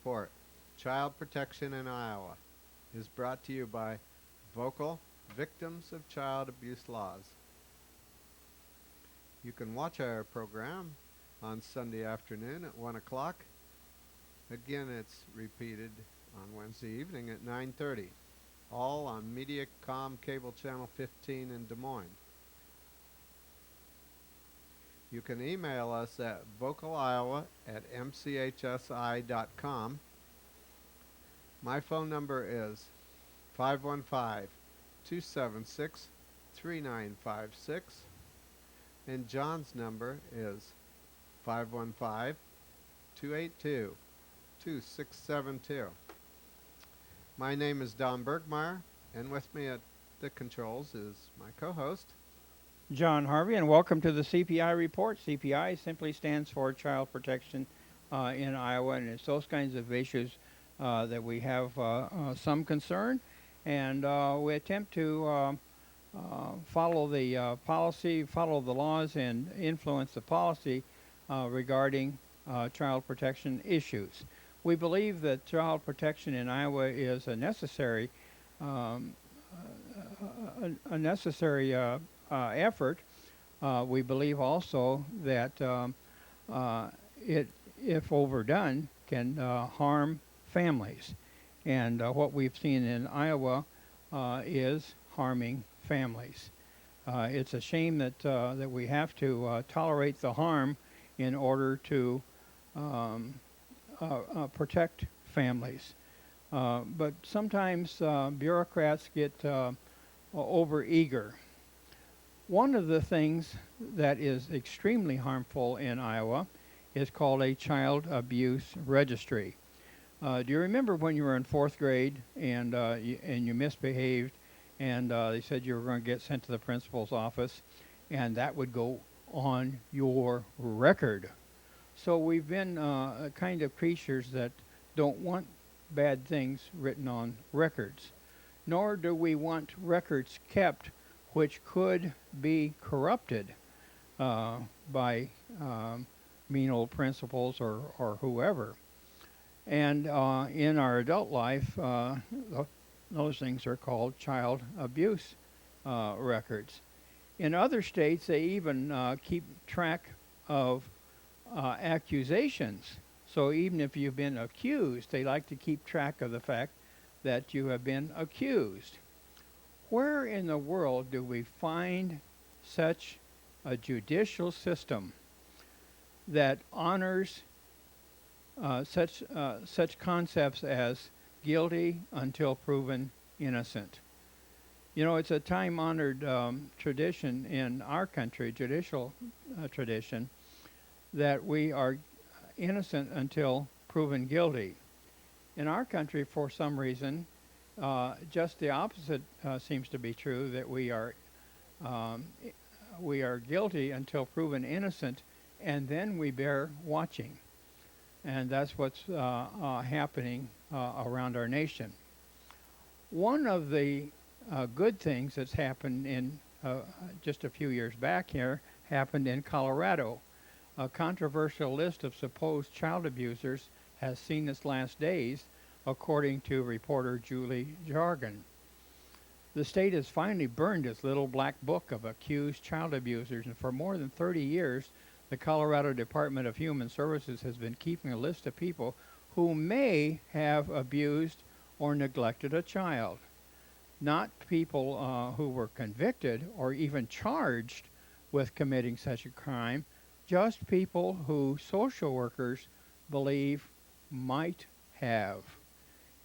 report, Child Protection in Iowa, is brought to you by Vocal Victims of Child Abuse Laws. You can watch our program on Sunday afternoon at 1 o'clock. Again, it's repeated on Wednesday evening at 9:30, all on Mediacom Cable Channel 15 in Des Moines. You can email us at vocaliowa@mchsi.com. My phone number is 515-276-3956, and John's number is 515-282-2672. My name is Don Burgmaier, and with me at the controls is my co-host, John Harvey, and welcome to the CPI report. CPI simply stands for Child Protection in Iowa, and it's those kinds of issues that we have some concern, and we attempt to follow the policy, follow the laws, and influence the policy regarding child protection issues. We believe that child protection in Iowa is a necessary effort. We believe also that it, if overdone, can harm families. And what we've seen in Iowa is harming families. It's a shame that we have to tolerate the harm in order to protect families. But sometimes bureaucrats get overeager. One of the things that is extremely harmful in Iowa is called a child abuse registry. Do you remember when you were in fourth grade and you misbehaved, and they said you were going to get sent to the principal's office, and that would go on your record? So we've been kind of creatures that don't want bad things written on records, nor do we want records kept which could be corrupted by mean old principals or whoever. And in our adult life, those things are called child abuse records. In other states, they even keep track of accusations. So even if you've been accused, they like to keep track of the fact that you have been accused. Where in the world do we find such a judicial system that honors such concepts as guilty until proven innocent? You know, it's a time-honored tradition in our country, judicial tradition, that we are innocent until proven guilty. In our country, for some reason, just the opposite seems to be true, that we are guilty until proven innocent, and then we bear watching. And that's what's happening around our nation. One of the good things that's happened in just a few years back here happened in Colorado. A controversial list of supposed child abusers has seen its last days, according to reporter Julie Jargon. The state has finally burned its little black book of accused child abusers, and for more than 30 years, the Colorado Department of Human Services has been keeping a list of people who may have abused or neglected a child. Not people who were convicted or even charged with committing such a crime, just people who social workers believe might have.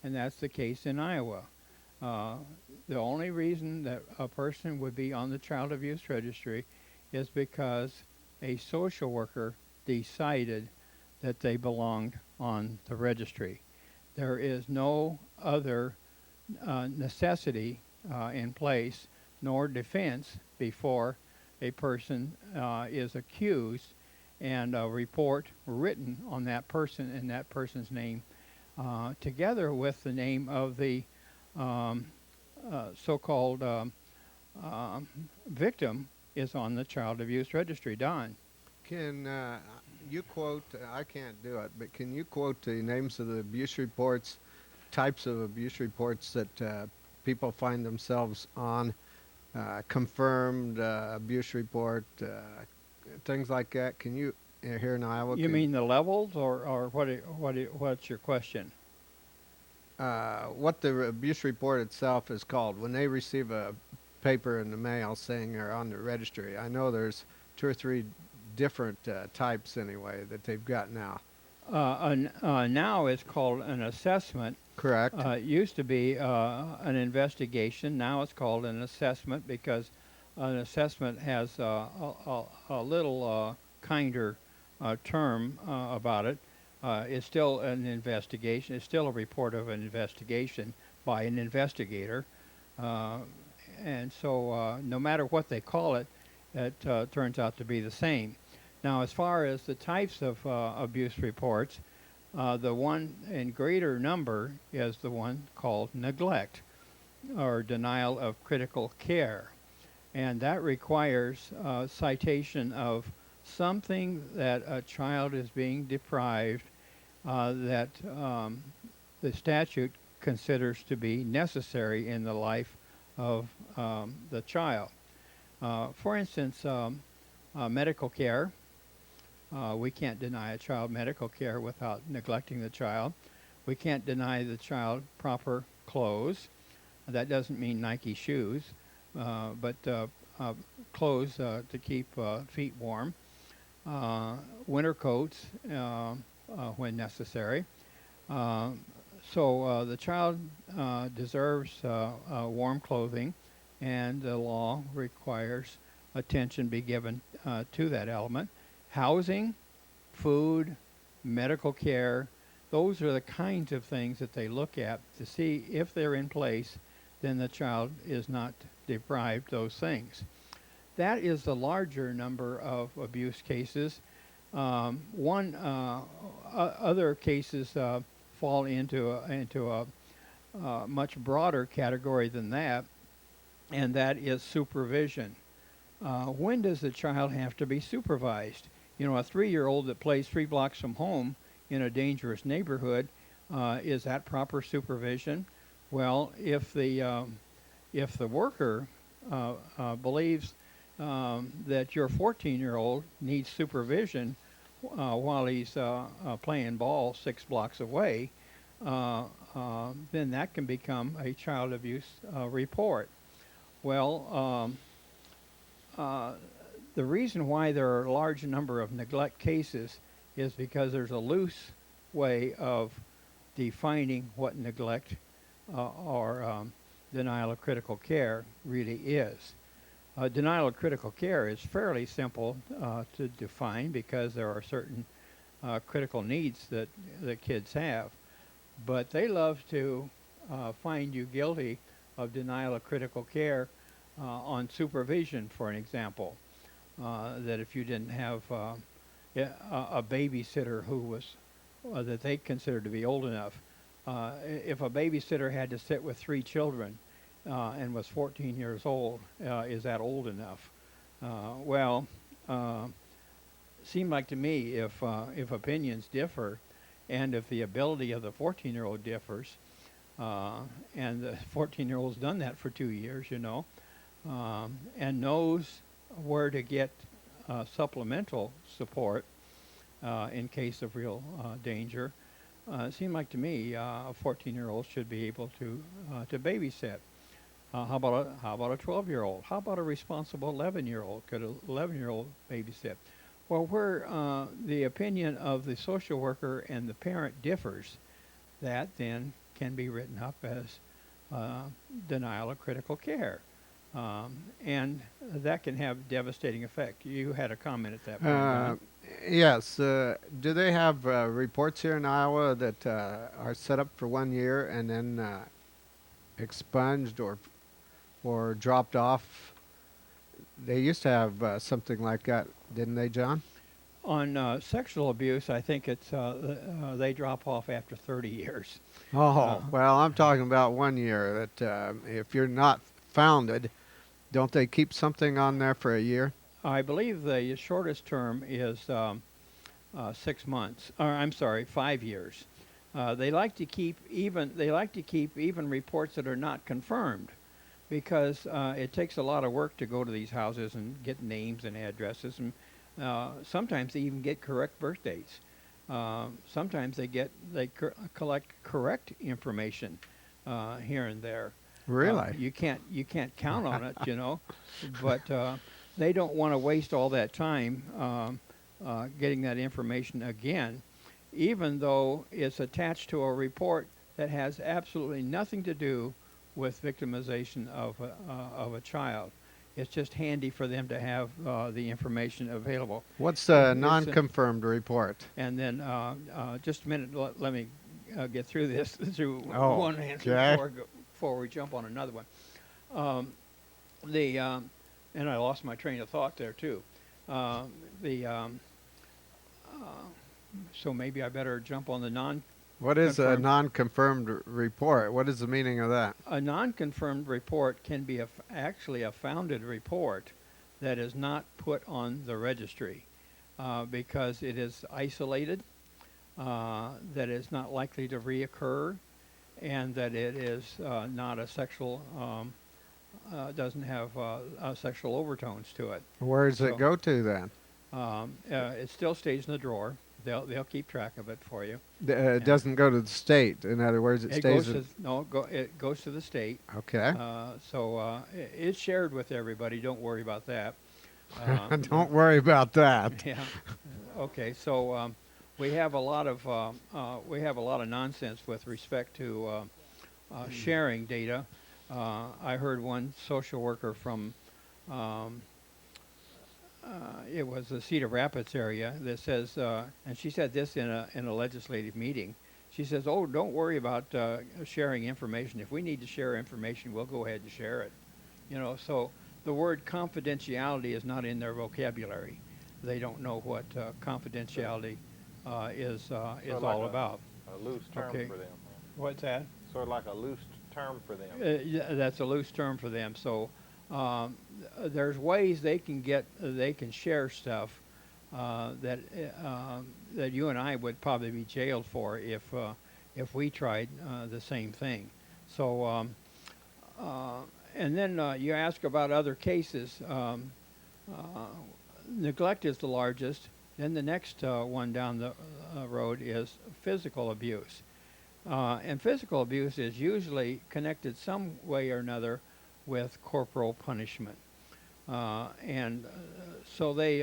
And that's the case in Iowa. The only reason that a person would be on the child abuse registry is because a social worker decided that they belonged on the registry. There is no other necessity in place nor defense before a person is accused and a report written on that person and that person's name together with the name of the so-called victim is on the child abuse registry. Don? can you quote, I can't do it, but can you quote the names of the abuse reports, types of abuse reports that people find themselves on, confirmed abuse report, things like that? Can you, here in Iowa, You mean the levels, or what's your question? what the abuse report itself is called when they receive a paper in the mail saying they're on the registry? I know there's two or three different types anyway that they've got now. Now it's called an assessment. Correct. It used to be an investigation. Now it's called an assessment because an assessment has a little kinder term about it. It's still an investigation. It's still a report of an investigation by an investigator. And so no matter what they call it, it turns out to be the same. Now, as far as the types of abuse reports, the one in greater number is the one called neglect or denial of critical care. And that requires citation of something that a child is being deprived that the statute considers to be necessary in the life of the child. For instance, medical care. We can't deny a child medical care without neglecting the child. We can't deny the child proper clothes. That doesn't mean Nike shoes, but clothes to keep feet warm, winter coats when necessary. So the child deserves warm clothing, and the law requires attention be given to that element. Housing, food, medical care, those are the kinds of things that they look at to see if they're in place, then the child is not deprived those things. That is the larger number of abuse cases. Other cases fall into a much broader category than that, and that is supervision. When does the child have to be supervised? You know, a 3-year-old that plays 3 blocks from home in a dangerous neighborhood, is that proper supervision? Well, if the worker believes that your 14-year-old needs supervision while he's playing ball 6 blocks away, then that can become a child abuse report. Well, the reason why there are a large number of neglect cases is because there's a loose way of defining what neglect or denial of critical care really is. Denial of critical care is fairly simple to define because there are certain critical needs that the kids have. But they love to find you guilty of denial of critical care on supervision, for an example. That if you didn't have a babysitter who was that they considered to be old enough, if a babysitter had to sit with 3 children and was 14 years old, is that old enough? Well, seemed like to me if opinions differ, and if the ability of the 14-year-old differs, and the 14-year-old's done that for 2 years, you know, and knows where to get supplemental support in case of real danger. It seemed like to me a 14-year-old should be able to babysit. How about a 12-year-old? How about a responsible 11-year-old? Could an 11-year-old babysit? Well, where the opinion of the social worker and the parent differs, that then can be written up as denial of critical care. And that can have devastating effect. You had a comment at that point. Yes. Do they have reports here in Iowa that are set up for 1 year and then expunged or dropped off? They used to have something like that, didn't they, John? On sexual abuse, I think it's they drop off after 30 years. Oh, well, I'm talking about 1 year. That if you're not founded, don't they keep something on there for a year? I believe the shortest term is 6 months, or I'm sorry, 5 years. They like to keep even reports that are not confirmed, because it takes a lot of work to go to these houses and get names and addresses, and sometimes they even get correct birth dates. Sometimes collect correct information here and there. Really? You can't count on it, but they don't want to waste all that time getting that information again, even though it's attached to a report that has absolutely nothing to do with victimization of a child. It's just handy for them to have the information available. What's a non-confirmed report? And then, just a minute, let me get through this, through Oh, one answer okay. before we jump on another one. And I lost my train of thought there too. So maybe I better jump on the non. What is a Confirmed. non-confirmed report? What is the meaning of that? A non-confirmed report can be actually a founded report that is not put on the registry because it is isolated, that is not likely to reoccur, and that it is not a sexual, doesn't have sexual overtones to it. Where does it So- go to then? It still stays in the drawer. They'll keep track of it for you. It doesn't go to the state. In other words, it stays. It goes to the state. Okay. It's shared with everybody. Don't worry about that. Don't worry about that. Yeah. Okay. So we have a lot of nonsense with respect to sharing data. I heard one social worker from it was the Cedar Rapids area that says, and she said this in a legislative meeting. She says, "Oh, don't worry about sharing information. If we need to share information, we'll go ahead and share it." So the word confidentiality is not in their vocabulary. They don't know what confidentiality is all about. A loose term Okay. for them. What's that? Sort of like a loose term for them. Yeah, that's a loose term for them. So there's ways they can share stuff that you and I would probably be jailed for if we tried the same thing. So and then you ask about other cases. Neglect is the largest. Then the next one down the road is physical abuse. And physical abuse is usually connected some way or another with corporal punishment. So they,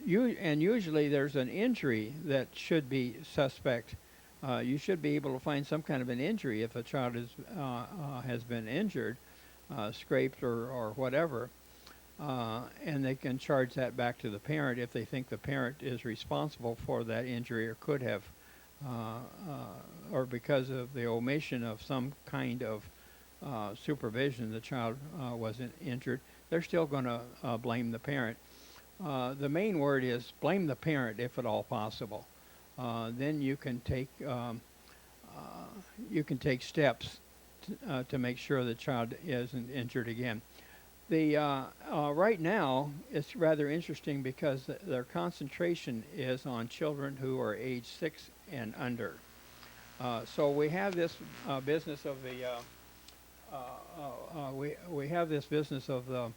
usually there's an injury that should be suspect. You should be able to find some kind of an injury if a child has been injured, scraped or whatever. And they can charge that back to the parent if they think the parent is responsible for that injury or could have, or because of the omission of some kind of supervision, the child wasn't injured. They're still going to blame the parent. The main word is blame the parent if at all possible. Then you can take steps to make sure the child isn't injured again. Right now, it's rather interesting because their concentration is on children who are age 6 and under. So we have this business of the we have this business of the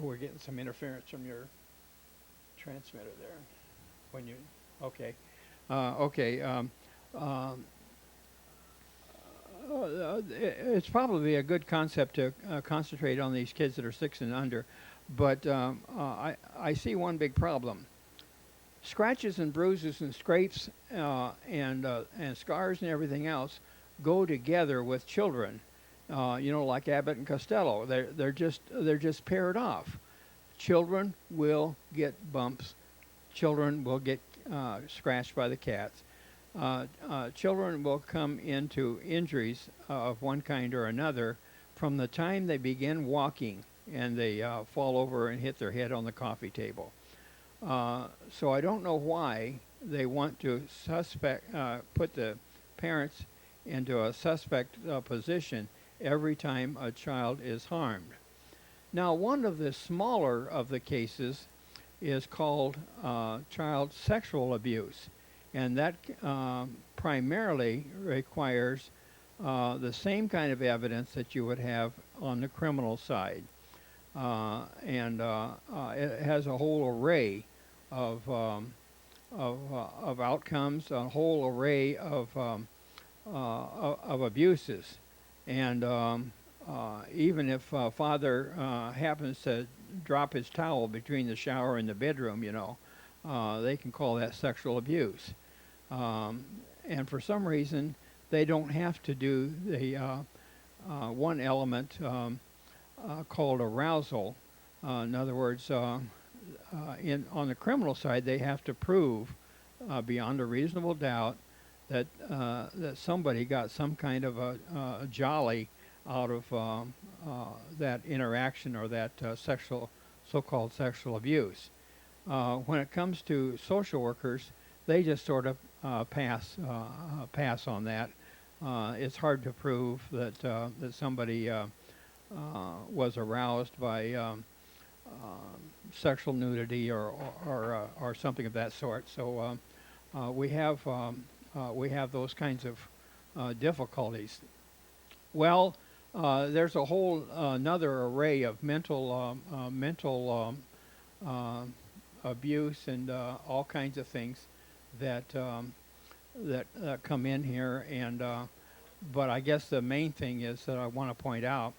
we're getting some interference from your transmitter there. When you it's probably a good concept to concentrate on these kids that are 6 and under, but I see one big problem. Scratches and bruises and scrapes and scars and everything else go together with children. Like Abbott and Costello, they're just paired off. Children will get bumps. Children will get scratched by the cats. Children will come into injuries of one kind or another from the time they begin walking and they fall over and hit their head on the coffee table. So I don't know why they want to put the parents into a suspect position every time a child is harmed. Now, one of the smaller of the cases is called child sexual abuse, and that primarily requires the same kind of evidence that you would have on the criminal side. And it has a whole array of, of outcomes, a whole array of abuses. And even if father happens to drop his towel between the shower and the bedroom, they can call that sexual abuse. And for some reason, they don't have to do the one element called arousal. In other words, on the criminal side, they have to prove beyond a reasonable doubt that that somebody got some kind of a jolly out of that interaction or that so-called sexual abuse. When it comes to social workers, they just sort of pass on that. It's hard to prove that that somebody was aroused by sexual nudity or something of that sort. So we have those kinds of difficulties. Well, there's a whole another array of mental abuse and all kinds of things that that come in here, and but I guess the main thing is that I want to point out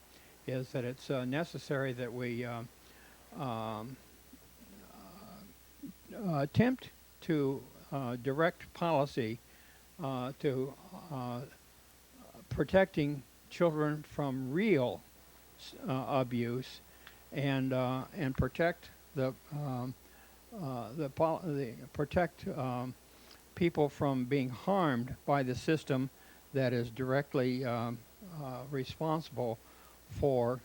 is that it's necessary that we attempt to direct policy to protecting children from real abuse, and protect protect people from being harmed by the system that is directly responsible for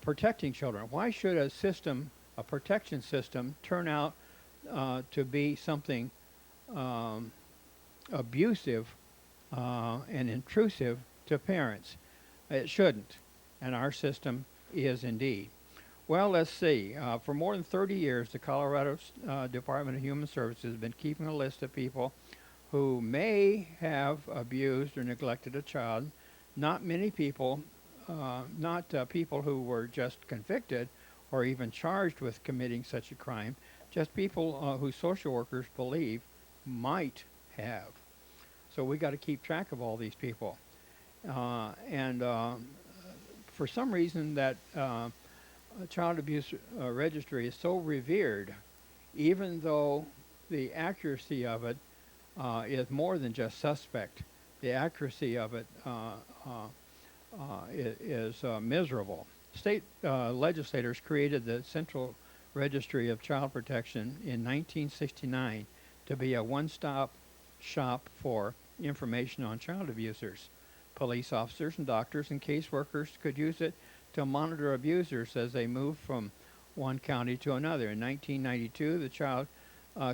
protecting children. Why should a protection system, turn out to be something abusive and intrusive to parents? It shouldn't, and our system is indeed. Well, let's see. For more than 30 years, the Colorado Department of Human Services has been keeping a list of people who may have abused or neglected a child. Not many people, not people who were just convicted or even charged with committing such a crime, just people who social workers believe might have. So we got to keep track of all these people. And for some reason that child abuse registry is so revered, even though the accuracy of it is more than just suspect. The accuracy of it is miserable. State legislators created the Central Registry of Child Protection in 1969 to be a one-stop shop for information on child abusers. Police officers and doctors and caseworkers could use it to monitor abusers as they move from one county to another. In 1992, the child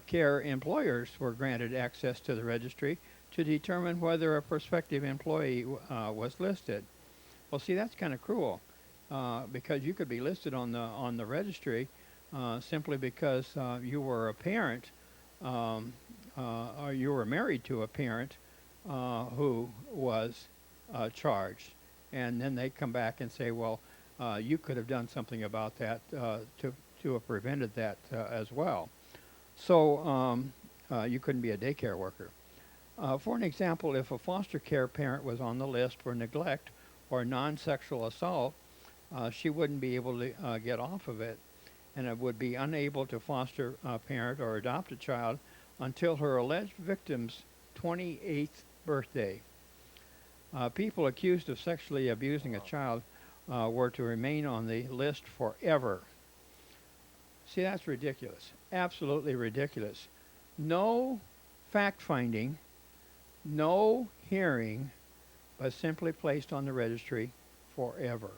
care employers were granted access to the registry to determine whether a prospective employee was listed. Well, see, that's kind of cruel, because you could be listed on the registry simply because you were a parent or you were married to a parent who was charged, and then they come back and say, well, you could have done something about that to have prevented that as well. So you couldn't be a daycare worker. For an example, if a foster care parent was on the list for neglect or non-sexual assault, she wouldn't be able to get off of it, and it would be unable to foster a parent or adopt a child until her alleged victim's 28th birthday. People accused of sexually abusing a child were to remain on the list forever. See, that's ridiculous. Absolutely ridiculous. No fact-finding, no hearing, but simply placed on the registry forever.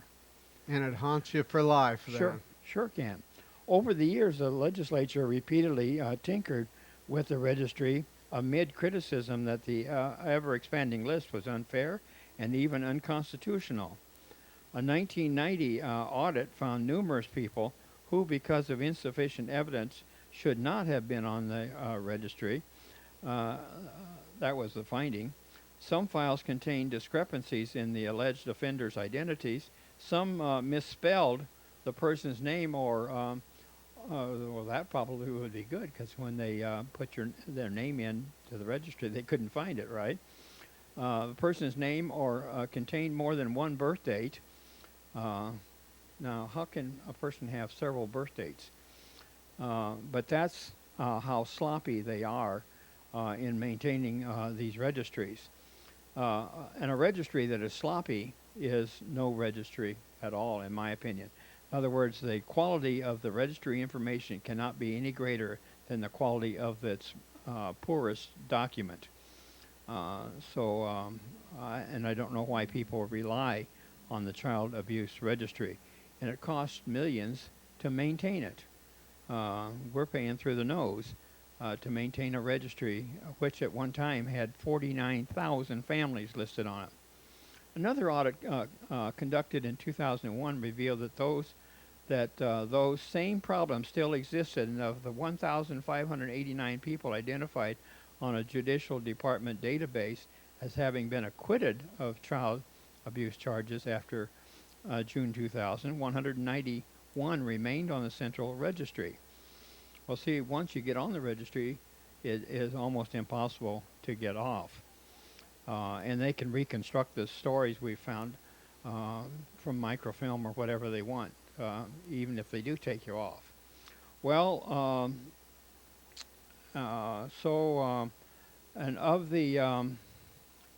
And it haunts you for life then. Sure can. Over the years, the legislature repeatedly tinkered with the registry amid criticism that the ever-expanding list was unfair and even unconstitutional. A 1990 audit found numerous people who, because of insufficient evidence, should not have been on the registry. Uh, that was the finding. Some files contained discrepancies in the alleged offenders' identities. Some misspelled the person's name, or well, that probably would be good, because when they put their name in to the registry, they couldn't find it, right? The person's name or contained more than one birth date. Now, how can a person have several birth dates? But that's how sloppy they are in maintaining these registries. And a registry that is sloppy is no registry at all, in my opinion. In other words, the quality of the registry information cannot be any greater than the quality of its poorest document. And I don't know why people rely on the child abuse registry. And it costs millions to maintain it. We're paying through the nose to maintain a registry, which at one time had 49,000 families listed on it. Another audit conducted in 2001 revealed that those same problems still existed, and of the 1,589 people identified on a judicial department database as having been acquitted of child abuse charges after June 2000, 191 remained on the central registry. Well, see, once you get on the registry, it is almost impossible to get off. And they can reconstruct the stories we found from microfilm or whatever they want, even if they do take you off. Well, and of the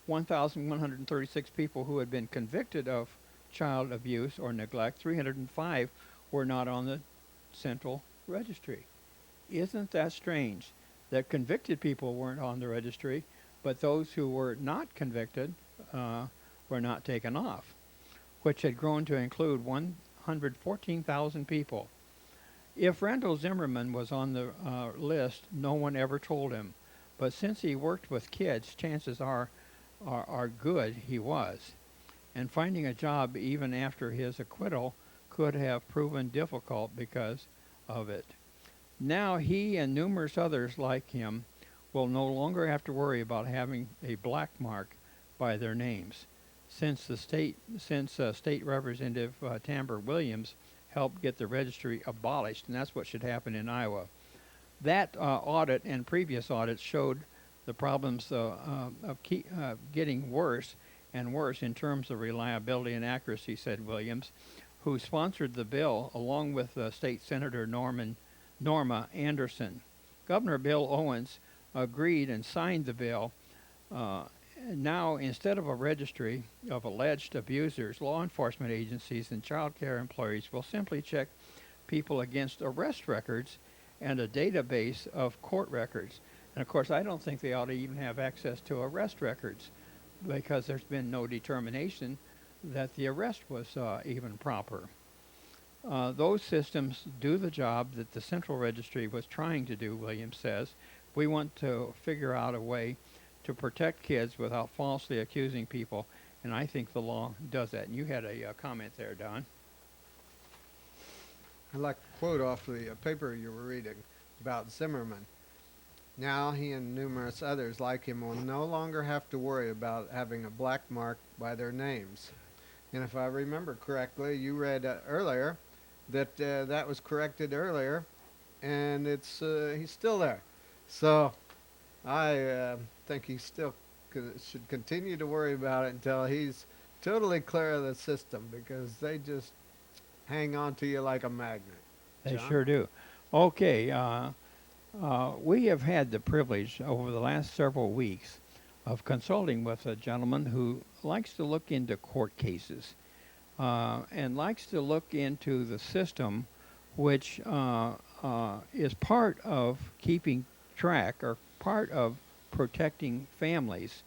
1,136 people who had been convicted of child abuse or neglect, 305 were not on the central registry. Isn't that strange that convicted people weren't on the registry, but those who were not convicted were not taken off, which had grown to include 114,000 people. If Randall Zimmerman was on the list, no one ever told him. But since he worked with kids, chances are good he was. And finding a job even after his acquittal could have proven difficult because of it. Now he and numerous others like him will no longer have to worry about having a black mark by their names, since State Representative Tamber Williams helped get the registry abolished, and that's what should happen in Iowa. That audit and previous audits showed the problems of getting worse and worse in terms of reliability and accuracy, said Williams, who sponsored the bill along with State Senator Norma Anderson. Governor Bill Owens agreed and signed the bill. Now, instead of a registry of alleged abusers, law enforcement agencies and child care employees will simply check people against arrest records and a database of court records. And of course, I don't think they ought to even have access to arrest records, because there's been no determination that the arrest was even proper. Those systems do the job that the Central Registry was trying to do, Williams says. We want to figure out a way to protect kids without falsely accusing people, and I think the law does that. And you had a comment there, Don. I'd like to quote off the paper you were reading about Zimmerman. Now he and numerous others like him will no longer have to worry about having a black mark by their names. And if I remember correctly, you read earlier that that was corrected earlier, and it's he's still there. So I think he still should continue to worry about it until he's totally clear of the system, because they just hang on to you like a magnet. They John? sure do. Okay, we have had the privilege over the last several weeks of consulting with a gentleman who likes to look into court cases and likes to look into the system, which is part of keeping track or part of protecting families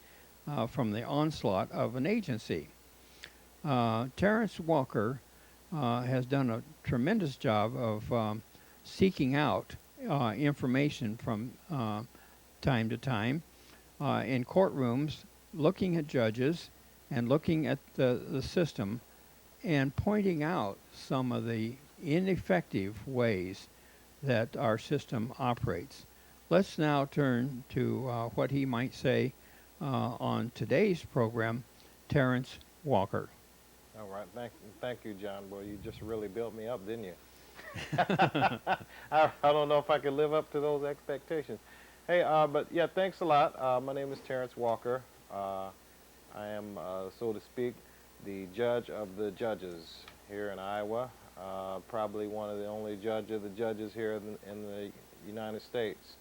from the onslaught of an agency. Terrance Walker has done a tremendous job of seeking out information from time to time in courtrooms, looking at judges and looking at the system, and pointing out some of the ineffective ways that our system operates. Let's now turn to what he might say on today's program, Terrance Walker. All right. Thank you, John. Boy, you just really built me up, didn't you? I don't know if I can live up to those expectations. Hey, but yeah, thanks a lot. My name is Terrance Walker. I am, so to speak, the judge of the judges here in Iowa. Probably one of the only judge of the judges here in the United States.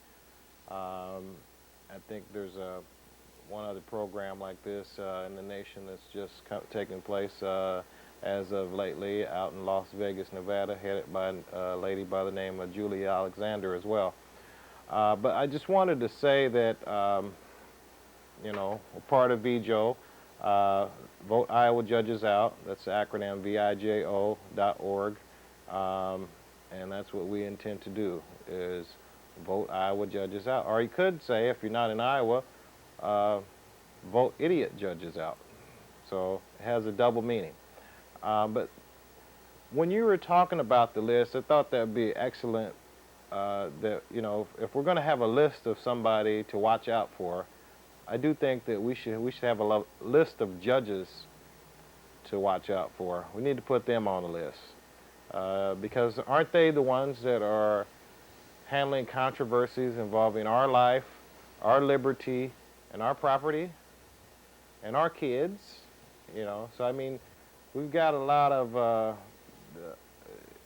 I think there's one other program like this in the nation that's just taking place as of lately out in Las Vegas, Nevada, headed by a lady by the name of Julie Alexander as well. But I just wanted to say that, you know, we're part of VJO, Vote Iowa Judges Out. That's the acronym VIJO.org. And that's what we intend to do, is vote Iowa Judges Out. Or you could say, if you're not in Iowa, vote idiot judges out. So it has a double meaning. But when you were talking about the list, I thought that would be excellent. That, you know, if we're going to have a list of somebody to watch out for, I do think that we should have a list of judges to watch out for. We need to put them on the list because aren't they the ones that are handling controversies involving our life, our liberty, and our property, and our kids? You know, so I mean, we've got a lot of.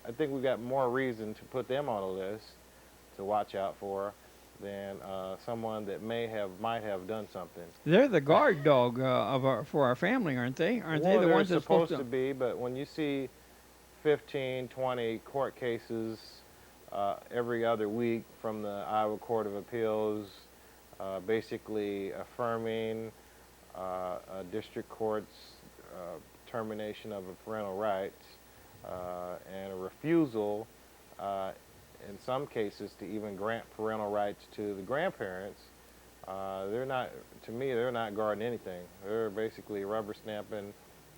I think we've got more reason to put them on a list to watch out for than someone that might have done something. They're the guard dog for our family, aren't they? Aren't they the ones they're that's supposed to be? But when you see 15, 20 court cases every other week from the Iowa Court of Appeals, basically affirming a district court's termination of a parental rights and a refusal in some cases to even grant parental rights to the grandparents, they're not, to me, they're not guarding anything. They're basically rubber stamping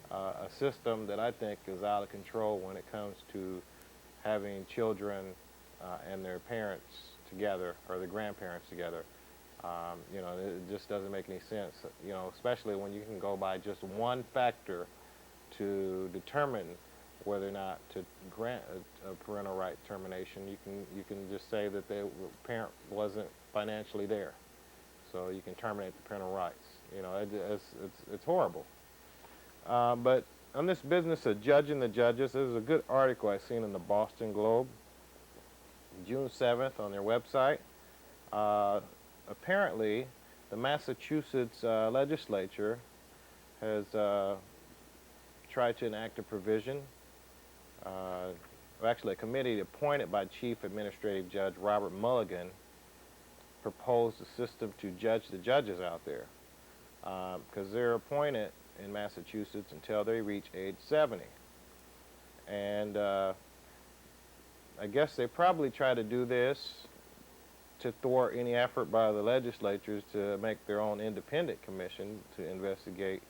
a system that I think is out of control when it comes to having children and their parents together, or the grandparents together. You know, it just doesn't make any sense, you know, especially when you can go by just one factor to determine whether or not to grant a parental right termination. You can just say that the parent wasn't financially there, so you can terminate the parental rights. You know, it's horrible. But on this business of judging the judges, there's a good article I seen in the Boston Globe, June 7th, on their website. Apparently, the Massachusetts legislature has tried to enact a provision. Actually, a committee appointed by Chief Administrative Judge Robert Mulligan proposed a system to judge the judges out there, because they're appointed in Massachusetts until they reach age 70. And I guess they probably try to do this to thwart any effort by the legislatures to make their own independent commission to investigate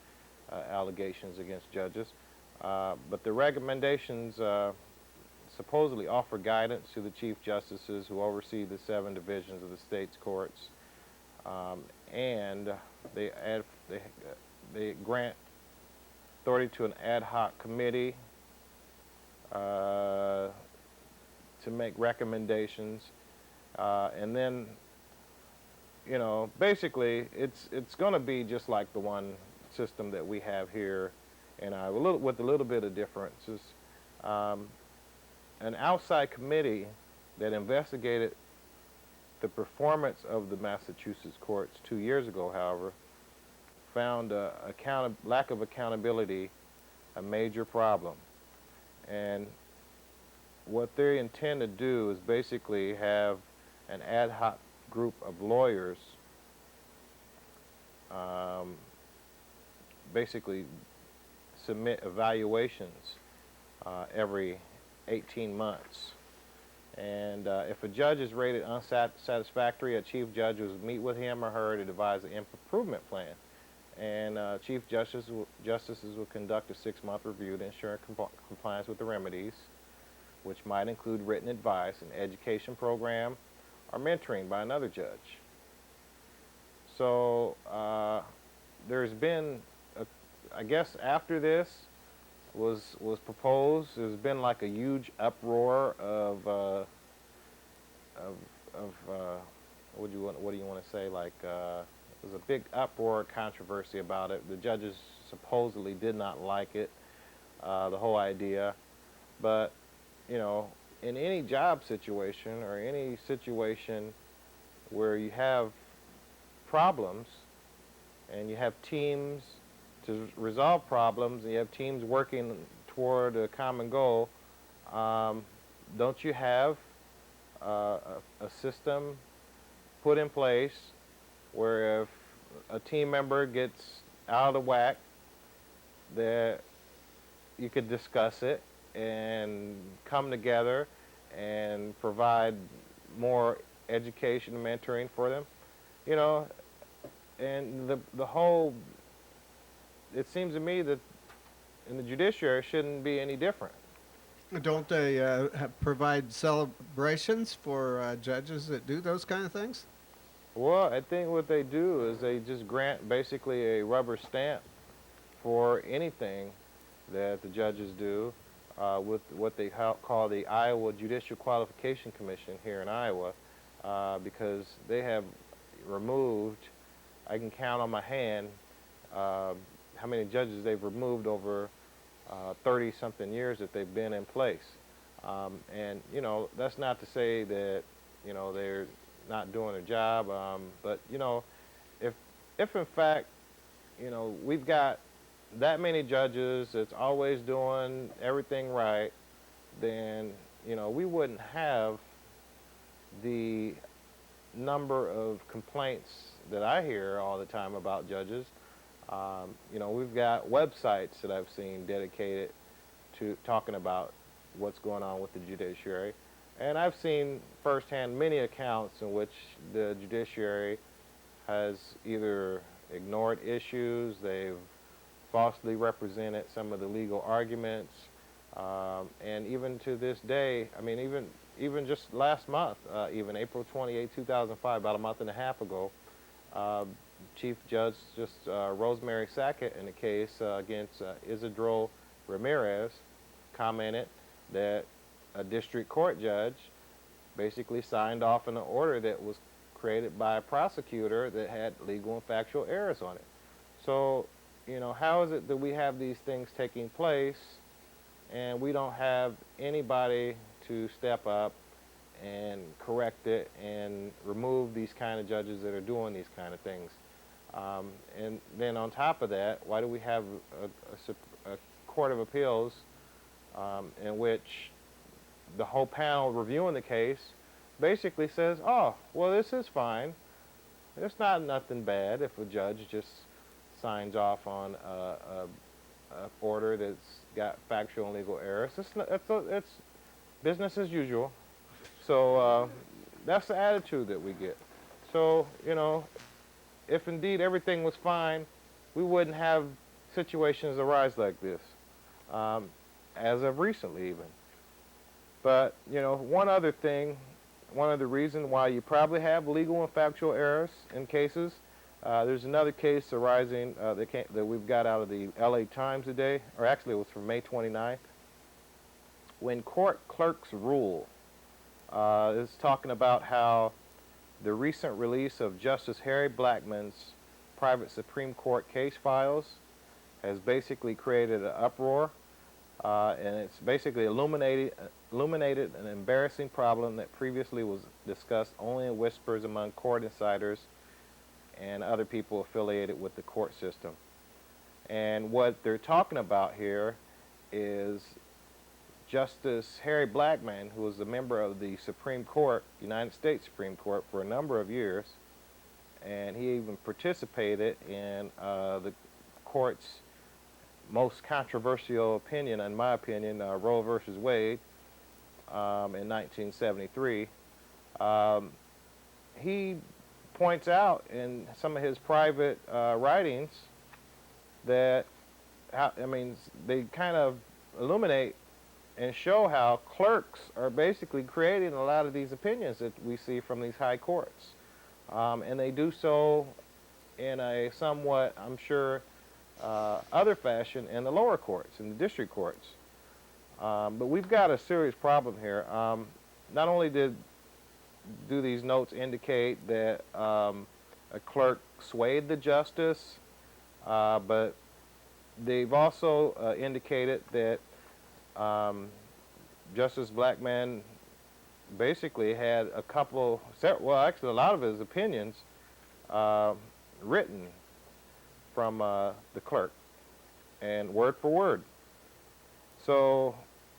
allegations against judges. But the recommendations supposedly offer guidance to the chief justices who oversee the 7 divisions of the state's courts, and they grant authority to an ad hoc committee to make recommendations, and then, you know, basically it's going to be just like the one system that we have here in Iowa, with a little bit of differences. An outside committee that investigated the performance of the Massachusetts courts 2 years ago, however, found lack of accountability a major problem. And what they intend to do is basically have an ad hoc group of lawyers basically submit evaluations every 18 months. And if a judge is rated unsatisfactory, a chief judge will meet with him or her to devise an improvement plan. and justices will conduct a 6-month review to ensure compliance with the remedies, which might include written advice, an education program, or mentoring by another judge. So there's been, I guess after this was proposed, there's been like a huge uproar of what do you want to say? Like there's a big uproar, controversy about it. The judges supposedly did not like it, the whole idea. But you know, in any job situation or any situation where you have problems and you have teams to resolve problems and you have teams working toward a common goal, don't you have a system put in place where if a team member gets out of whack, that you could discuss it and come together and provide more education and mentoring for them, you know, and the whole, it seems to me that in the judiciary shouldn't be any different. Don't they provide celebrations for judges that do those kind of things? Well, I think what they do is they just grant basically a rubber stamp for anything that the judges do with what they call the Iowa Judicial Qualification Commission here in Iowa, because they have removed, I can count on my hand how many judges they've removed over 30-something years that they've been in place. And, you know, that's not to say that, you know, they're not doing their job, but, you know, if in fact, you know, we've got that many judges that's always doing everything right, then, you know, we wouldn't have the number of complaints that I hear all the time about judges. You know, we've got websites that I've seen dedicated to talking about what's going on with the judiciary. And I've seen firsthand many accounts in which the judiciary has either ignored issues, they've falsely represented some of the legal arguments, and even to this day, I mean, even just last month, even April 28, 2005, about a month and a half ago, Chief Judge Rosemary Sackett in the case against Isidro Ramirez commented that a district court judge basically signed off on an order that was created by a prosecutor that had legal and factual errors on it. So, you know, how is it that we have these things taking place and we don't have anybody to step up and correct it and remove these kind of judges that are doing these kind of things? And then on top of that, why do we have a court of appeals in which the whole panel reviewing the case basically says, oh, well, this is fine. There's not nothing bad if a judge just signs off on a order that's got factual and legal errors. It's business as usual. So that's the attitude that we get. So, you know, if indeed everything was fine, we wouldn't have situations arise like this, as of recently even. But, you know, one other reason why you probably have legal and factual errors in cases, there's another case arising that we've got out of the LA Times today, or actually it was from May 29th. When court clerks rule, is talking about how the recent release of Justice Harry Blackmun's private Supreme Court case files has basically created an uproar, and it's basically illuminated an embarrassing problem that previously was discussed only in whispers among court insiders and other people affiliated with the court system. And what they're talking about here is Justice Harry Blackmun, who was a member of the Supreme Court, United States Supreme Court, for a number of years, and he even participated in the court's most controversial opinion, in my opinion, Roe versus Wade, in 1973. He points out in some of his private writings that, I mean, they kind of illuminate and show how clerks are basically creating a lot of these opinions that we see from these high courts. And they do so in a somewhat, I'm sure, other fashion in the lower courts, in the district courts. But we've got a serious problem here. Not only do these notes indicate that a clerk swayed the justice, but they've also indicated that Justice Blackmun basically had well, actually a lot of his opinions written from the clerk and word for word. So,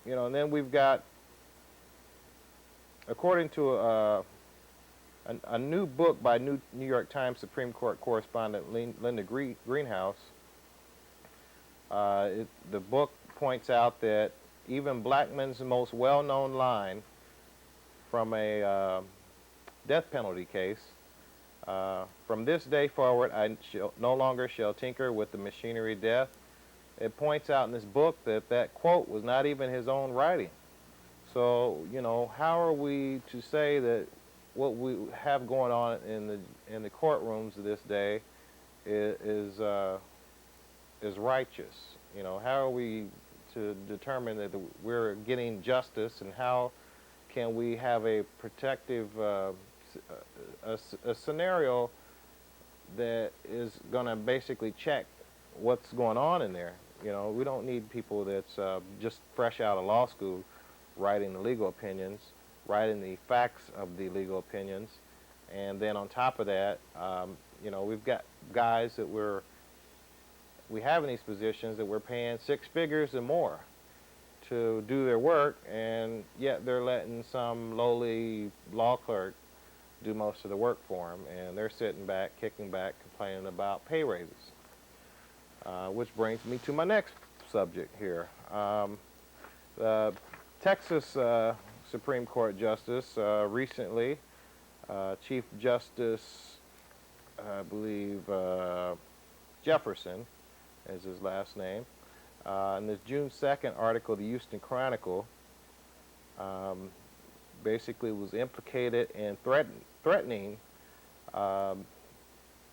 you know, and then we've got, according to a new book by New York Times Supreme Court correspondent Linda Greenhouse, the book points out that even Blackmun's most well-known line from a death penalty case, from this day forward I no longer shall tinker with the machinery of death, it points out in this book that that quote was not even his own writing. So, you know, how are we to say that what we have going on in the courtrooms of this day is righteous? You know, how are we to determine that we're getting justice, and how can we have a protective a scenario that is going to basically check what's going on in there? You know, we don't need people that's just fresh out of law school writing the legal opinions, writing the facts of the legal opinions, and then on top of that, you know, we've got guys that we have in these positions that we're paying six figures and more to do their work, and yet they're letting some lowly law clerk do most of the work for them, and they're sitting back, kicking back, complaining about pay raises. Which brings me to my next subject here. The Texas Supreme Court Justice recently, Chief Justice, I believe, Jefferson is his last name, in this June 2nd article of the Houston Chronicle, basically was implicated in threatening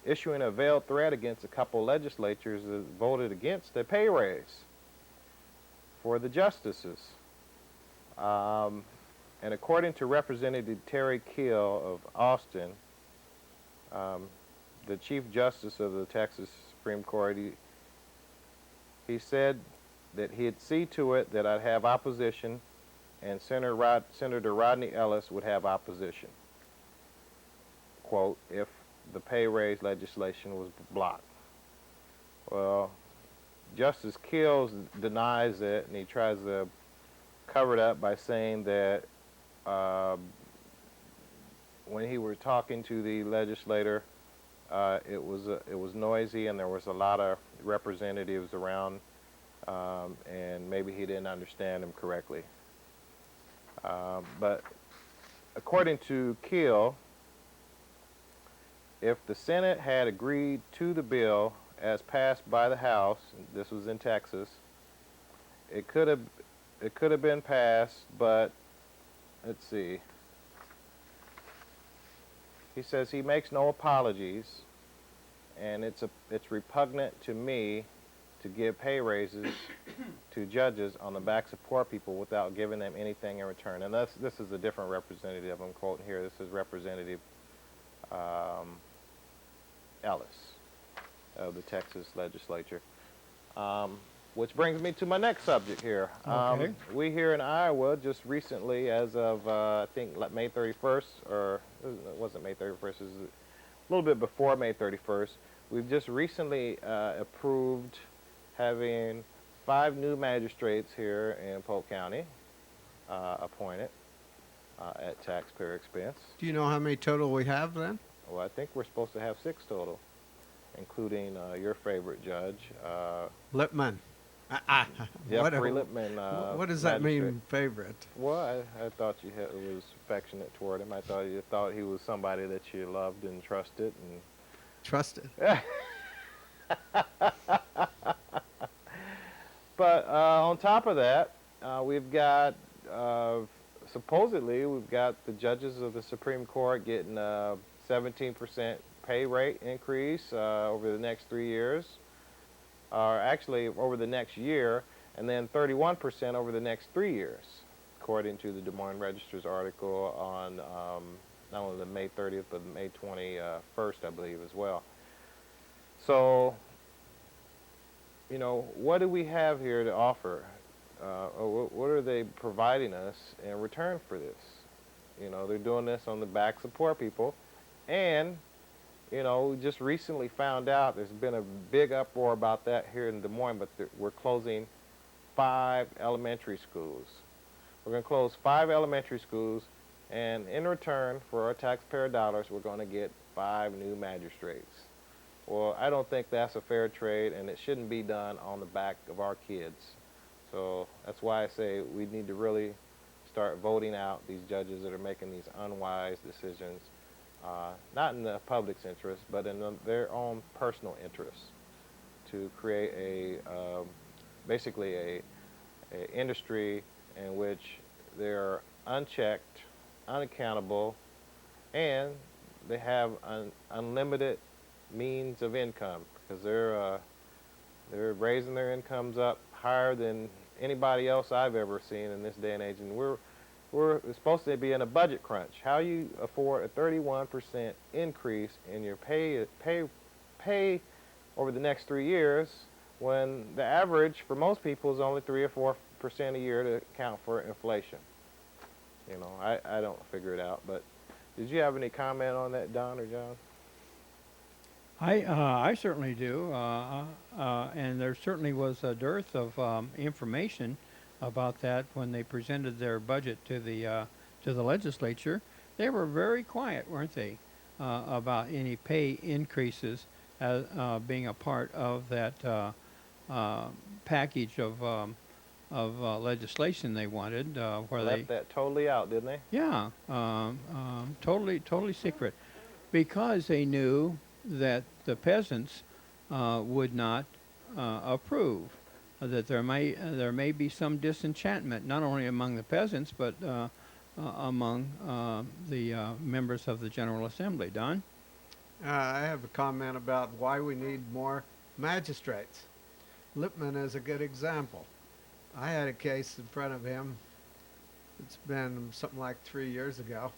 issuing a veiled threat against a couple legislatures that voted against a pay raise for the justices. And according to Representative Terry Keel of Austin, the Chief Justice of the Texas Supreme Court, he said that he'd see to it that I'd have opposition, and Senator Rodney Ellis would have opposition, quote, if the pay raise legislation was blocked. Well, Justice Keel denies it, and he tries to cover it up by saying that when he were talking to the legislator, it was noisy and there was a lot of representatives around, and maybe he didn't understand him correctly. But according to Keel, if the Senate had agreed to the bill as passed by the House, this was in Texas, it could have been passed, but let's see. He says he makes no apologies, and it's repugnant to me to give pay raises to judges on the backs of poor people without giving them anything in return. And this is a different representative I'm quoting here. This is Representative Ellis of the Texas legislature. Which brings me to my next subject here. Okay. We here in Iowa just recently, as of I think May 31st, or it wasn't May 31st, it was a little bit before May 31st, we've just recently approved having 5 new magistrates here in Polk County appointed at taxpayer expense. Do you know how many total we have then? Well, I think we're supposed to have 6 total, including your favorite judge, Lippman. Jeffrey Lippman. What does that magistrate. mean, favorite? Well, I thought you was affectionate toward him. I thought you thought he was somebody that you loved and trusted. And Trusted. But on top of that, we've got uh, supposedly we've got the judges of the Supreme Court getting a 17% pay rate increase over the next 3 years, or actually over the next year, and then 31% over the next 3 years, according to the Des Moines Register's article on not only the May 30th but the May 21st, I believe, as well. So, you know, what do we have here to offer? Or what are they providing us in return for this? You know, they're doing this on the backs of poor people. And, you know, we just recently found out there's been a big uproar about that here in Des Moines, but we're closing 5 elementary schools. We're going to close 5 elementary schools, and in return for our taxpayer dollars, we're going to get 5 new magistrates. Well, I don't think that's a fair trade, and it shouldn't be done on the back of our kids. So that's why I say we need to really start voting out these judges that are making these unwise decisions, not in the public's interest, but in their own personal interests, to create a basically a industry in which they're unchecked, unaccountable, and they have unlimited means of income, because they're raising their incomes up higher than anybody else I've ever seen in this day and age. And we're supposed to be in a budget crunch. How you afford a 31% increase in your pay over the next 3 years when the average for most people is only 3 or 4% a year to account for inflation? You know, I don't figure it out. But did you have any comment on that, Don or John? I certainly do, and there certainly was a dearth of information about that when they presented their budget to the legislature. They were very quiet, weren't they, about any pay increases as being a part of that package of legislation they wanted, where they Left that totally out, didn't they? yeah, totally secret, because they knew that the peasants would not approve. That there may be some disenchantment, not only among the peasants, but among the members of the General Assembly. Don? I have a comment about why we need more magistrates. Lippman is a good example. I had a case in front of him. It's been something like 3 years ago,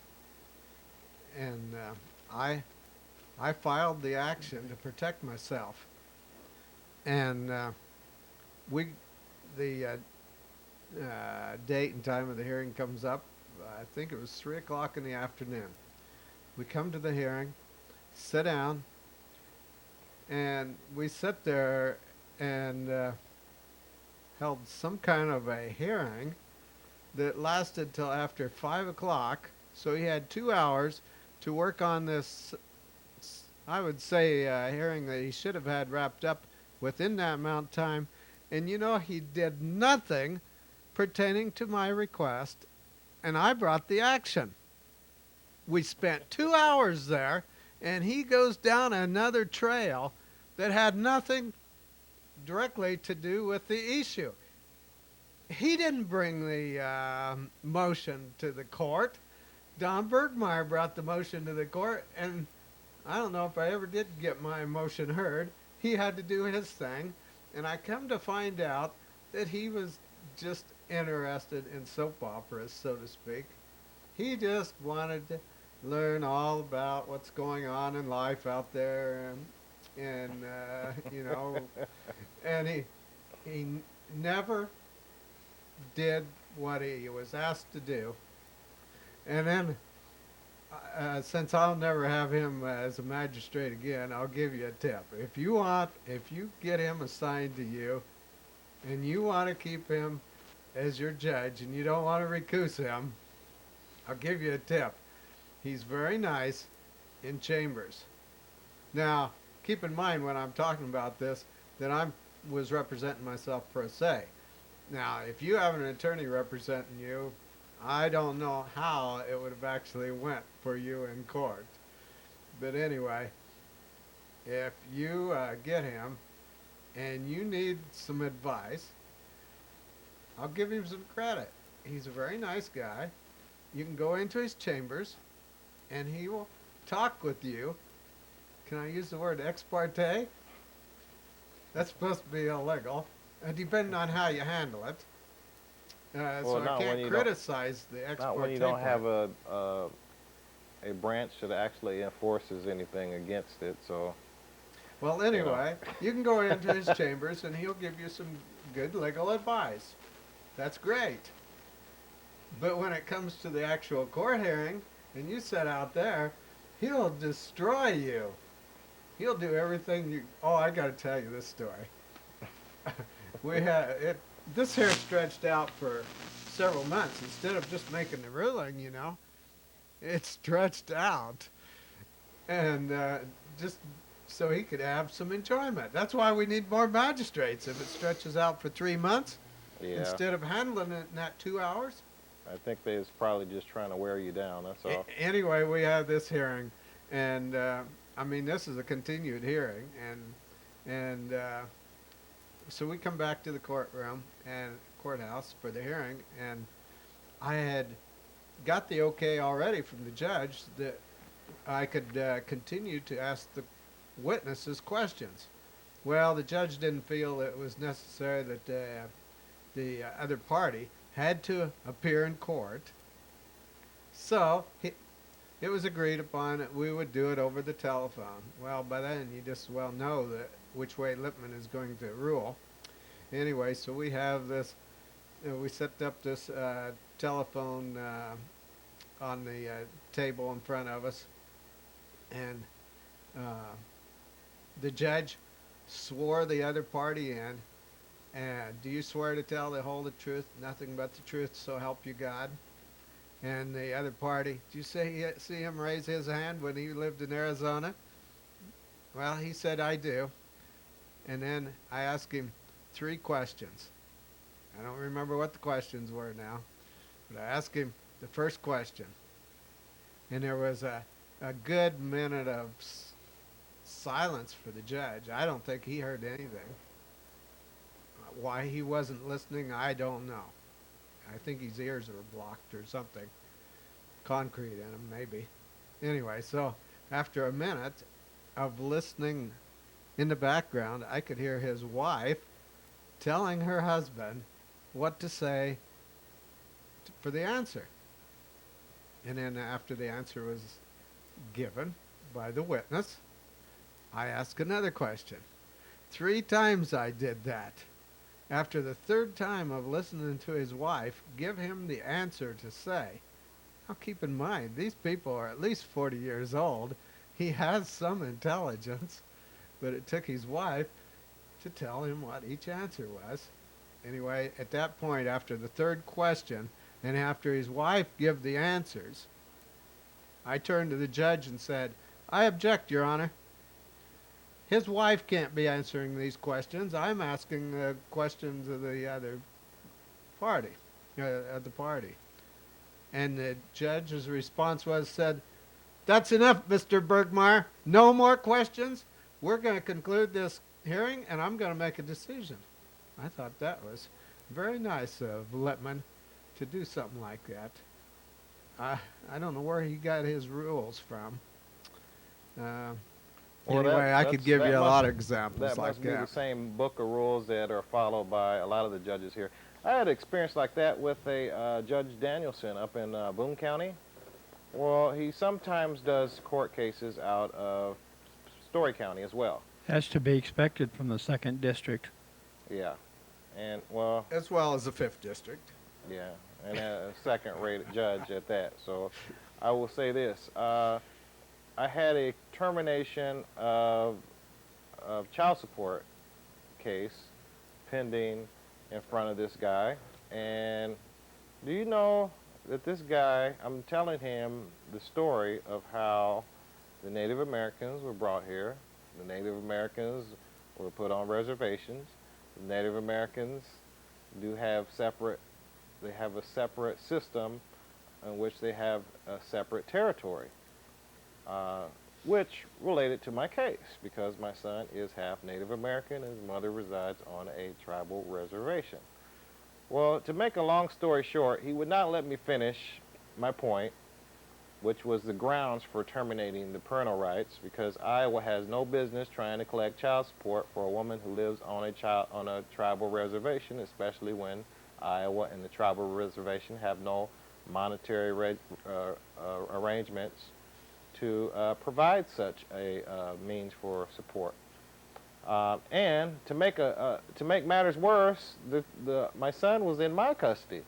and I filed the action to protect myself, and the date and time of the hearing comes up. I think it was 3 o'clock in the afternoon. We come to the hearing, sit down, and we sit there and held some kind of a hearing that lasted till after 5 o'clock. So he had 2 hours to work on this, I would say, hearing that he should have had wrapped up within that amount of time. And you know, he did nothing pertaining to my request, and I brought the action. We spent 2 hours there, and he goes down another trail that had nothing directly to do with the issue. He didn't bring the motion to the court. Don Burgmaier brought the motion to the court, and I don't know if I ever did get my motion heard. He had to do his thing, and I come to find out that he was just interested in soap operas, so to speak. He just wanted to learn all about what's going on in life out there, and you know, and he never did what he was asked to do. And then, since I'll never have him as a magistrate again, I'll give you a tip. If you get him assigned to you, and you want to keep him as your judge, and you don't want to recuse him, I'll give you a tip. He's very nice in chambers. Now, keep in mind when I'm talking about this that I was representing myself pro se. Now, if you have an attorney representing you, I don't know how it would have actually went for you in court. But anyway, if you get him and you need some advice, I'll give him some credit. He's a very nice guy. You can go into his chambers, and he will talk with you. Can I use the word ex parte? That's supposed to be illegal, depending on how you handle it. Well, So I not when can't you criticize the ex not parte when you don't part. have a branch that actually enforces anything against it. So Well, anyway, you can go into his chambers, and he'll give you some good legal advice. That's great. But when it comes to the actual court hearing, and you sit out there, he'll destroy you. He'll do everything you. Oh, I got to tell you this story. We had it. This here stretched out for several months. Instead of just making the ruling, it stretched out, and just so he could have some enjoyment. That's why we need more magistrates. If it stretches out for 3 months, yeah, instead of handling it in that 2 hours. I think they was probably just trying to wear you down. That's all. Anyway, we had this hearing, and I mean, this is a continued hearing, and so we come back to the courtroom and courthouse for the hearing, and I had got the okay already from the judge that I could continue to ask the witnesses questions. Well, the judge didn't feel it was necessary that the other party had to appear in court, so it was agreed upon that we would do it over the telephone. Well, by then you just well know that which way Lippman is going to rule. Anyway, so we have this. We set up this telephone on the table in front of us, and the judge swore the other party in. And do you swear to tell the whole truth, nothing but the truth, so help you God? And the other party, did you see him raise his hand when he lived in Arizona? Well, he said, I do. And then I asked him 3 questions. I don't remember what the questions were now, but I asked him the first question. And there was a good minute of silence for the judge. I don't think he heard anything. Why he wasn't listening, I don't know. I think his ears are blocked or something. Concrete in him, maybe. Anyway, so after a minute of listening in the background, I could hear his wife telling her husband what to say for the answer. And then after the answer was given by the witness, I asked another question. 3 times I did that. After the 3rd time of listening to his wife give him the answer to say, now keep in mind, these people are at least 40 years old. He has some intelligence, but it took his wife to tell him what each answer was. Anyway, at that point, after the 3rd question, and after his wife gave the answers, I turned to the judge and said, I object, Your Honor. His wife can't be answering these questions. I'm asking the questions of the other party, of the party. And the judge's response said, that's enough, Mr. Burgmaier. No more questions. We're going to conclude this hearing, and I'm going to make a decision. I thought that was very nice of Lippman to do something like that. I don't know where he got his rules from. Well, anyway, I could give you a lot of examples that like must be that. the same book of rules that are followed by a lot of the judges here. I had an experience like that with a Judge Danielson up in Boone County. Well, he sometimes does court cases out of Story County as well. That's to be expected from the 2nd district. Yeah, and well, As well as the 5th district. yeah, and a second-rate judge at that. So, I will say this: I had a termination of child support case pending in front of this guy, and do you know that this guy, I'm telling him the story of how the Native Americans were brought here, the Native Americans were put on reservations, the Native Americans do have they have a separate system in which they have a separate territory, which related to my case because my son is half Native American and his mother resides on a tribal reservation. Well, to make a long story short, he would not let me finish my point, which was the grounds for terminating the parental rights, because Iowa has no business trying to collect child support for a woman who lives on a tribal reservation, especially when Iowa and the tribal reservation have no monetary arrangements to provide such a means for support. And to make matters worse, my son was in my custody.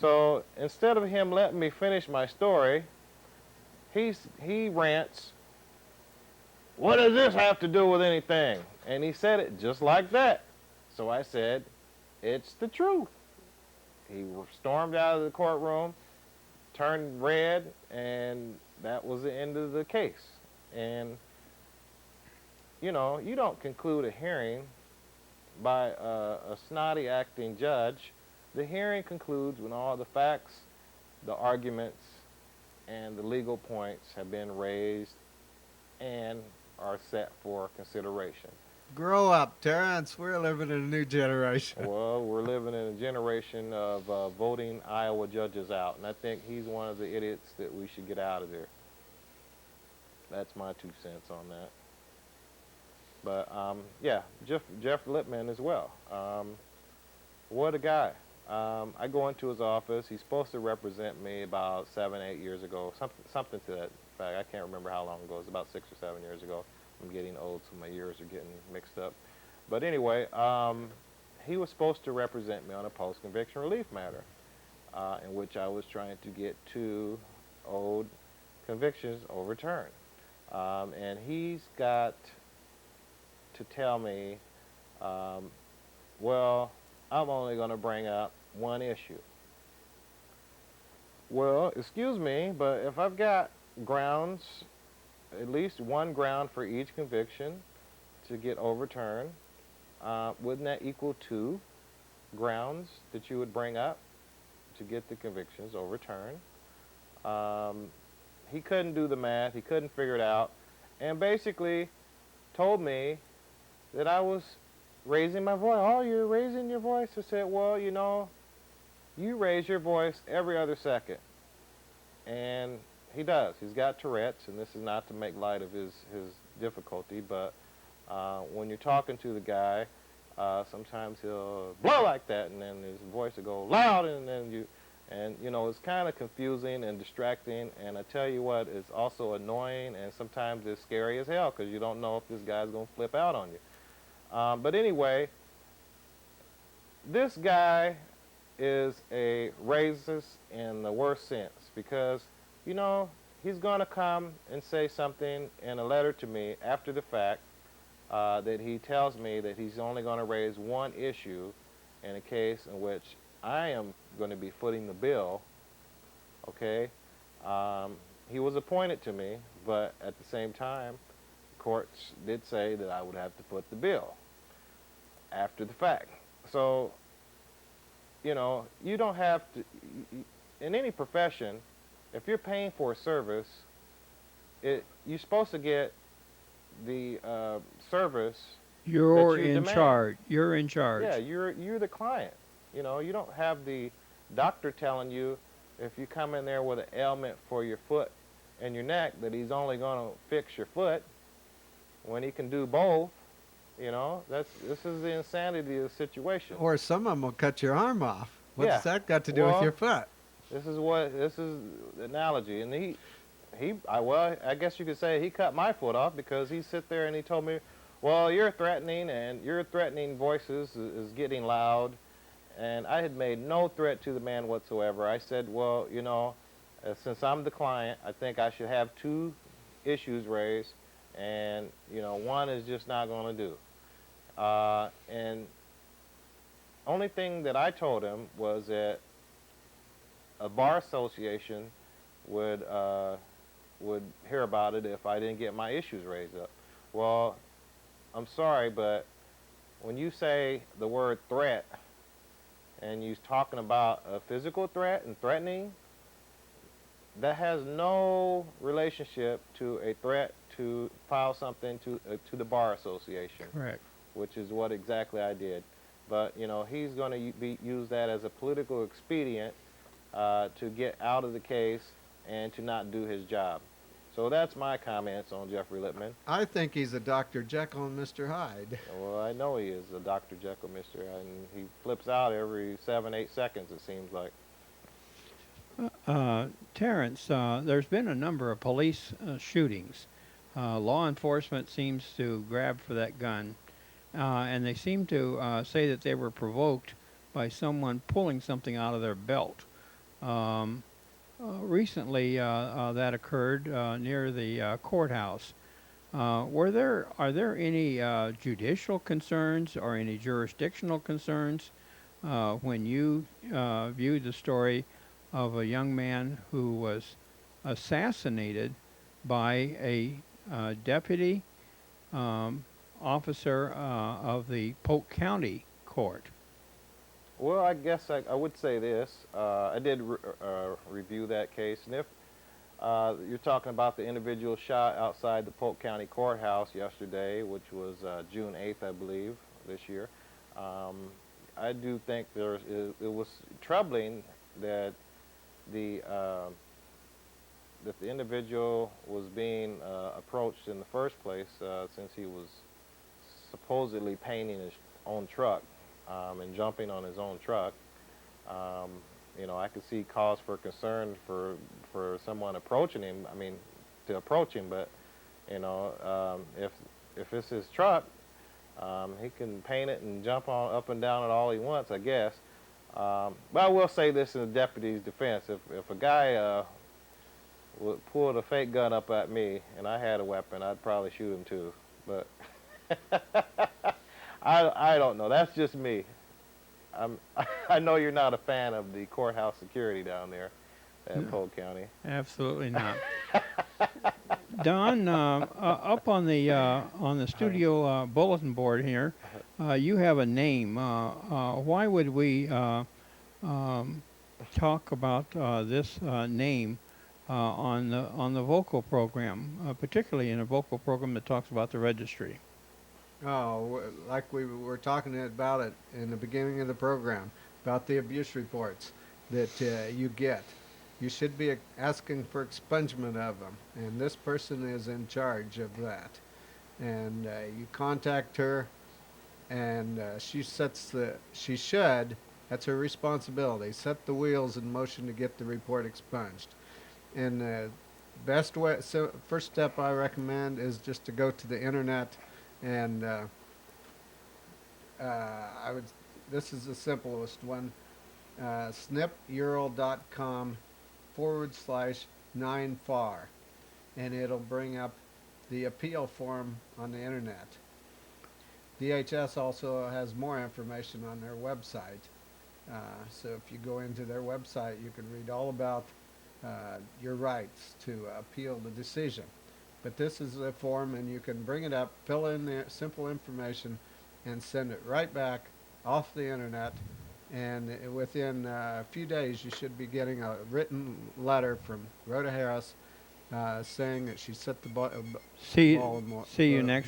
So instead of him letting me finish my story, he rants, "What does this have to do with anything?" And he said it just like that. So I said, "It's the truth." He stormed out of the courtroom, turned red, and that was the end of the case. And you know, you don't conclude a hearing by a snotty acting judge. The hearing concludes when all the facts, the arguments, and the legal points have been raised and are set for consideration. Grow up, Terrance. We're living in a new generation. Well, we're living in a generation of voting Iowa judges out, and I think he's one of the idiots that we should get out of there. That's my 2 cents on that. But yeah, Jeff Lippman as well. What a guy. I go into his office. He's supposed to represent me about 7, 8 years ago, something to that fact. I can't remember how long ago. It was about 6 or 7 years ago. I'm getting old, so my years are getting mixed up. But anyway, he was supposed to represent me on a post-conviction relief matter, in which I was trying to get 2 old convictions overturned. And he's got to tell me, well, I'm only going to bring up 1 issue. Well, excuse me, but if I've got grounds, at least 1 ground for each conviction to get overturned, wouldn't that equal 2 grounds that you would bring up to get the convictions overturned? He couldn't do the math. He couldn't figure it out, and basically told me that I was raising my voice. "Oh, you're raising your voice?" I said, "Well, you know, you raise your voice every other second." And he does. He's got Tourette's, and this is not to make light of his difficulty, but when you're talking to the guy, sometimes he'll blow like that, and then his voice will go loud, and then you know, it's kind of confusing and distracting, and I tell you what, it's also annoying, and sometimes it's scary as hell, because you don't know if this guy's going to flip out on you. But anyway, this guy is a racist in the worst sense, because, you know, he's going to come and say something in a letter to me after the fact that he tells me that he's only going to raise 1 issue in a case in which I am going to be footing the bill, okay? He was appointed to me, but at the same time, courts did say that I would have to foot the bill after the fact. So, you know, you don't have to, in any profession, if you're paying for a service, you're supposed to get the service. You're in demand. charge. You're in charge. Yeah, you're the client. You know, you don't have the doctor telling you if you come in there with an ailment for your foot and your neck that he's only going to fix your foot when he can do both. You know, this is the insanity of the situation. Or some of them will cut your arm off. What's Yeah. that got to do with Well, your foot? This is the analogy, and I guess you could say he cut my foot off, because he sit there and he told me, "Well, you're threatening, and your threatening voices is getting loud," and I had made no threat to the man whatsoever. I said, "Well, you know, since I'm the client, I think I should have 2 issues raised, and you know, 1 is just not going to do." And only thing that I told him was that a bar association would hear about it if I didn't get my issues raised up. Well, I'm sorry, but when you say the word threat, and you're talking about a physical threat and threatening, that has no relationship to a threat to file something to the bar association. Correct. Which is what exactly I did. but you know he's going to use that as a political expedient to get out of the case and to not do his job. So that's my comments on Jeffrey Lippman. I think he's a Dr. Jekyll and Mr. Hyde. Well, I know he is a Dr. Jekyll, Mr. Hyde, and he flips out every 7, 8 seconds, it seems like. Terrance, there's been a number of police shootings. Law enforcement seems to grab for that gun, and they seem to say that they were provoked by someone pulling something out of their belt. Recently, that occurred near the courthouse. Are there any judicial concerns or any jurisdictional concerns when you viewed the story of a young man who was assassinated by a deputy officer of the Polk County Court? Well, I guess I would say this. I did review that case, and if you're talking about the individual shot outside the Polk County Courthouse yesterday, which was June 8th, I believe, this year, I do think it was troubling that the individual was being approached in the first place since he was supposedly painting his own truck and jumping on his own truck. You know, I could see cause for concern for someone approaching him. I mean, to approach him, but you know, if it's his truck, he can paint it and jump on up and down it all he wants, I guess. But I will say this in the deputy's defense: if a guy pulled a fake gun up at me and I had a weapon, I'd probably shoot him too. But I don't know. That's just me. I know you're not a fan of the courthouse security down there at Polk County. Absolutely not. Don, up on the studio bulletin board here, you have a name. Why would we talk about this name on the vocal program, particularly in a vocal program that talks about the registry? Oh, like we were talking about it in the beginning of the program, about the abuse reports that you get. You should be asking for expungement of them, and this person is in charge of that. And you contact her, and she should, that's her responsibility, set the wheels in motion to get the report expunged. And the best way, so first step I recommend is just to go to the internet, and this is the simplest one, snipurl.com/9FAR, and it'll bring up the appeal form on the internet. DHS also has more information on their website, so if you go into their website, you can read all about your rights to appeal the decision. But this is a form, and you can bring it up, fill in the simple information, and send it right back off the internet. And within a few days, you should be getting a written letter from Rhoda Harris saying that she set the ball in See you next